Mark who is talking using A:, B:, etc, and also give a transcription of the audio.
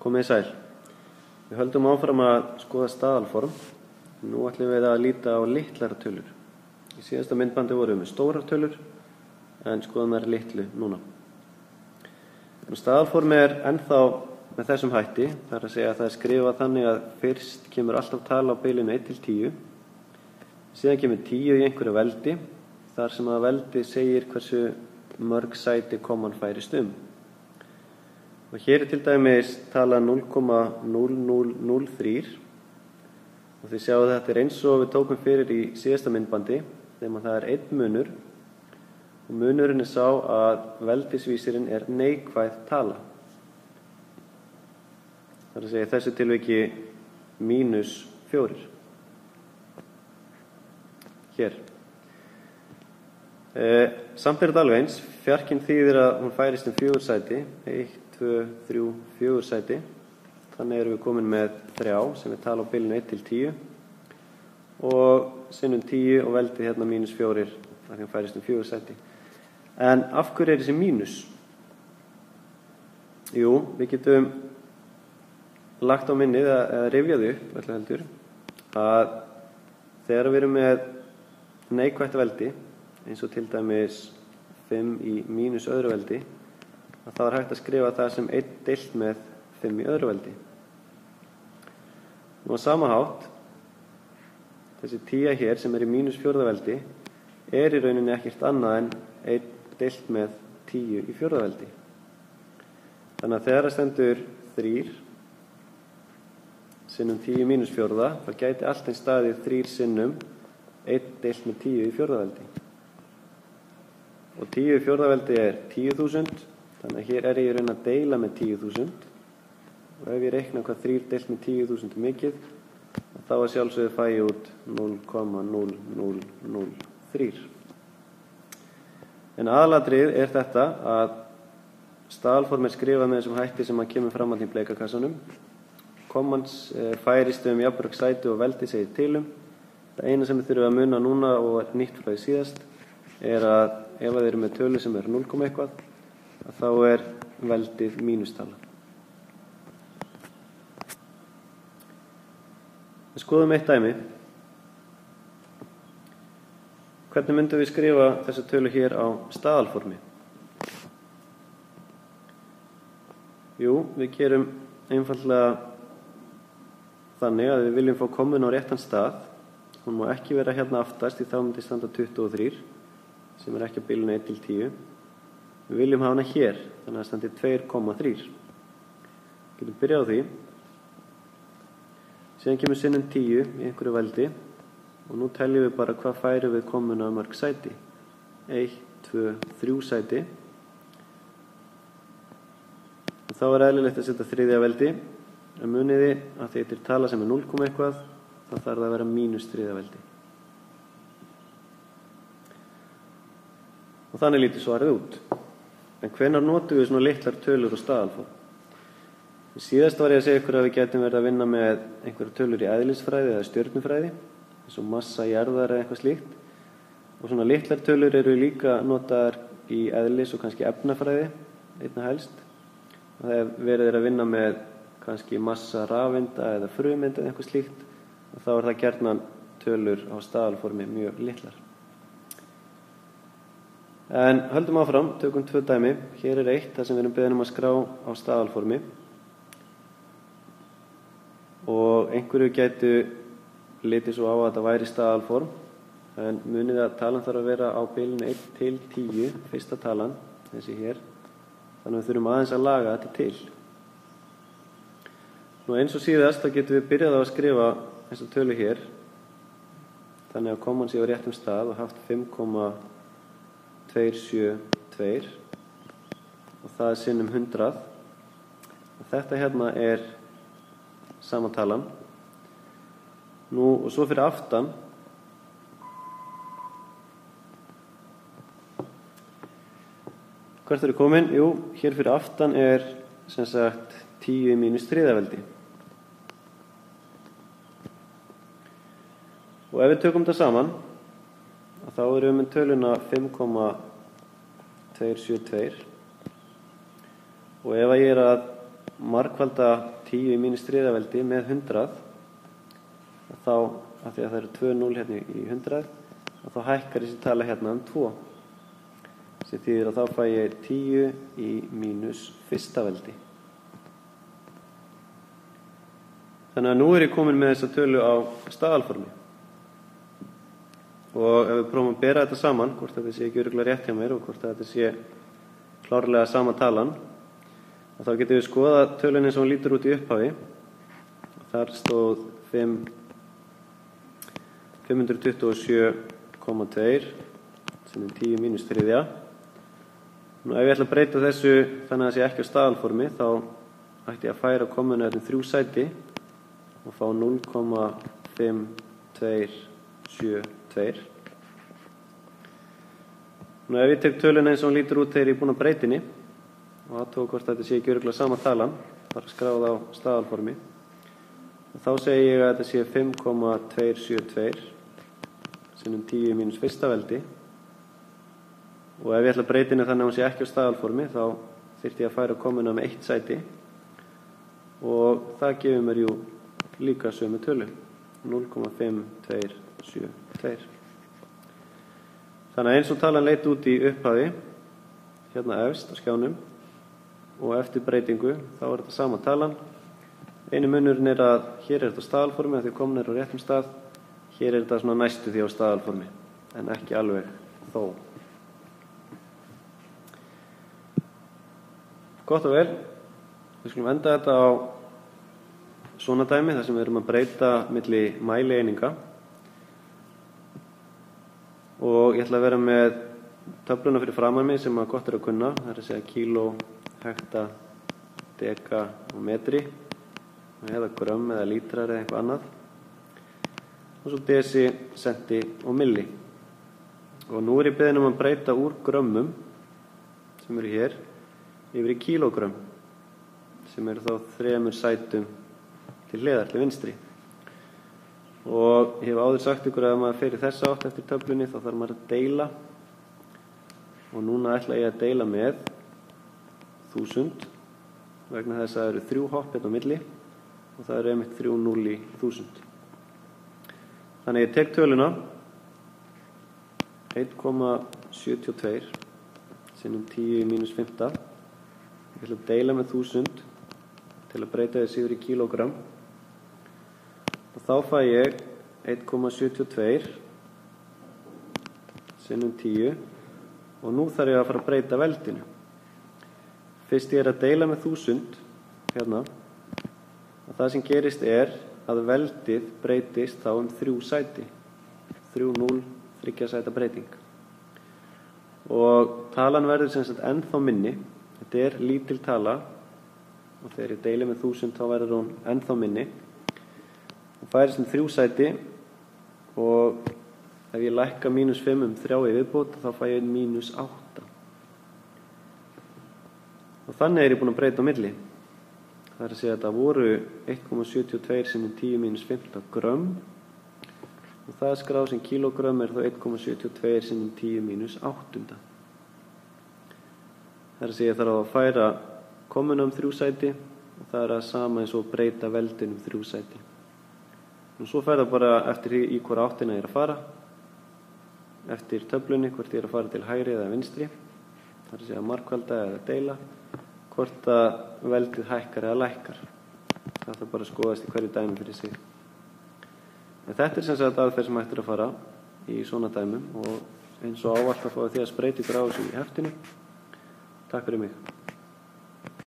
A: Komið sæl. Við höldum áfram að skoða staðalform. Nú ætlum við að líta á litlar tölur. Í síðasta myndbandi vorum við með stórar tölur, en skoðum þær litlu núna. Staðalform er ennþá með þessum hætti, þar að segja að það er skrifað þannig að fyrst kemur alltaf tala á bilinu 1 til 10, síðan kemur 10 í einhverju veldi, þar sem að veldi segir hversu mörg sæti komman færist um. Og hér er til dæmis tala 0,0003 og þið sjáu þetta er eins og við tókum fyrir í síðasta myndbandi, þegar það er einn munur og munurinn er sá að veldisvísirinn er neikvæð tala. Það er að segja þessu tilviki -4. Hér. Samt er þetta alveg eins. Fjarkinn þýðir að hún færist um 4 sæti. 1, 2, 3, 4 sæti. Þannig erum við komin með 3 sem við tala á bilinu 1 til 10. Og sinnum 10 og veldið hérna -4 þar hún færist um 4 sæti. En af hverju er þessi mínus? Jú, við getum lagt á minnið eða rifjað upp öllu heldur að þegar við erum með neikvætt veldi eins og til dæmis 5 í mínus öðru veldi að þá er hægt að skrifa það sem 1 deilt með 5 í öðru veldi. Nú á sama hátt þessi 10 hér sem er í -4 veldi er í rauninni ekkert annað en 1 deilt með 10 í 4 veldi. Þannig að þegar það stendur 3 sinnum 10 í -4 þá gæti allt einn staðið 3 sinnum 1 deilt með 10 í 4 veldi. Og 10 í 4 veldi er 10.000, þannig að hér er ég í raun að deila með 10.000 og ef ég reikna hvað 3 deilt með 10.000 er mikið þá að sjálfsögðu fæ ég út 0,0003. En aðalatriðið er þetta að staðalform er skrifað með þessum hætti sem að kemur fram að því bleikakassanum. Kommands færist um jafnmörg sæti og veldi segir tilum. Það eina sem við þurfum að muna núna og er nýtt frá því síðast er að ef þið eru með tölu sem er 0, eitthvað þá er veldið mínustala. Við skoðum eitt dæmi. Hvernig myndum við skrifa þessa tölu hér á staðalformi? Jú, við gerum einfaldlega þannig að við viljum fá kommuna á réttan stað. Hún má ekki vera hérna aftast því þá myndi standa 23 sem er ekki á bilinu 1 til 10. Við viljum hafa hana hér, þannig að standi 2,3. Getum byrjað á því. Síðan kemur sinnum 10 í einhverju veldi og nú teljum við bara hvað færum við kommuna mörg sæti. 1, 2, 3 sæti. Og þá er eðlilegt að setja 3. veldi. En muniði að þetta er tala sem er 0, eitthvað þá þarf það að vera -3. veldi. Og þannig lítur svarið út. En hvenær notum við svona litlar tölur og staðalform? Síðast var ég að segja ykkur að við getum verið að vinna með einhverjar tölur í eðlisfræði eða stjörnufræði, eins og massa jarðar eða eitthvað slíkt. Og svona litlar tölur eru líka notaðar í eðlis og kannski efnafræði, einna helst. Og það verið að vinna með kannski massa rafeinda eða frumeinda eða eitthvað slíkt. Og þá er það gjarnan tölur á staðalformi mjög litlar. En höldum áfram, tökum 2 dæmi. Hér er eitt þar sem við erum beðin að skrá á staðalformi. Og einhverju gætu litið svo á að þetta væri staðalform. En munið að talan þarf að vera á bilinu 1 til 10, fyrsta talan, þessi hér. Þannig að við þurfum aðeins að laga þetta til. Nú eins og síðast þá getum við byrjað á að skrifa þessa tölu hér. Þannig að komman sé á réttum stað og haft 5,272 og það er sinnum 100. Og þetta hérna er sama talan. Nú og svo fyrir aftan hvert er komin? Jú, hér fyrir aftan er sem sagt 10 í -3 veldi. Og ef við tökum þetta saman þá erum við með töluna 5,272 og ef ég er að margfalda 10 í mínus þriðaveldi með 100, þá, af því að það eru 2 0 hérna í 100, þá hækkar þessi tala hérna 2, sem þýðir að þá fæ ég 10 í mínus fyrsta veldi. Þannig að nú ég komin með þessa tölu á staðalformi. Og ef við prófum að bera þetta saman, hvort þetta sé ekki örugglega rétt hjá mér og hvort þetta sé klárlega sama talan, þá getum við skoða tölunni sem hún lítur út í upphafi. Þar stóð 527,2 sem 10 mínus þriðja. Nú ef ég ætla að breyta þessu þannig að það sé ekki á staðalformi, þá ætti ég að færa komuna 3 sæti og fá 0,5272. Nú ef ég tek töluna eins og hún lítur út þegar ég er búin að breyta henni og athuga hvort þetta sé ekki örugglega sama talan, bara skráð á staðalformi, og þá segi ég að þetta sé 5,272 sinnum 10 mínus fyrsta veldi, og ef ég ætla að breyta henni þannig að hún sé ekki á staðalformi, þá þyrfti ég að færa komuna með 1 sæti og það gefur mér jú líka sömu tölu, 0,5272. Þannig að eins og talan leit út í upphafi, hérna efst á skjánum, og eftir breytingu, þá er þetta sama talan. Einu munurinn er að hér er þetta á staðalformi, að því komin er á réttum stað. Hér er þetta svona næstu því á staðalformi, en ekki alveg þó. Gott og vel, við skulum enda þetta á svona dæmi, þar sem við erum að breyta milli mælieininga. Og ég ætla að vera með töfluna fyrir framan mig sem að gott er að kunna. Það er að segja kíló, hekta, deka og metri, eða grömm eða lítrar eða eitthvað annað. Og svo desi, senti og milli. Og nú er ég beðin að breyta úr grömmum, sem eru hér, yfir í kílógrömm, sem eru þá 3 sætum til hliðar, til vinstri. Og ég hef áður sagt ykkur að ef maður fer í þessa átt eftir töflunni, þá þarf maður að deila. Og núna ætla ég að deila með 1000, vegna þess að það eru 3 hopp hérna á milli, og það eru einmitt 3 0 í 1000. Þannig ég tek töluna 1,72 sinnum 10 mínus 5. Ég ætla að deila með 1000 til að breyta þessi yfir í kílógramm. Og þá fæ ég 1,72 sinnum 10, og nú þarf ég að fara að breyta veldinu. Fyrst ég er að deila með 1000 hérna, og það sem gerist er að veldið breytist þá 3 sæti, 3 0, 3 sæta breyting. Og talan verður sem sagt ennþá minni. Þetta er lítil tala, og þegar ég deili með 1000 þá verður hún ennþá minni. Hún færist 3 sæti, og ef ég lækka mínus 5 3 í viðbót, þá fæ ég mínus 8. Og þannig er ég búin að breyta á milli. Það er að segja að það voru 1,72 sinnum 10 mínus 15 grömm, og það skráð sem kílógrömm er þá 1,72 sinnum 10 mínus 8. Það er að segja að það er að færa komuna 3 sæti, og það er að sama eins og breyta veldin 3 sæti. Og svo fer það bara eftir í hvora áttina ég er að fara, eftir töflunni, hvort ég er að fara til hægri eða vinstri. Það er að segja margfalda eða deila, hvort að veldið hækkar eða lækkar. Það þarf bara að skoðast í hverju dæmi fyrir sig. En þetta er sem sagt aðferð sem hægt er að fara í svona dæmum, og eins og ávallt að fá því að spreyta ykkur á þessu í heftinu. Takk fyrir mig.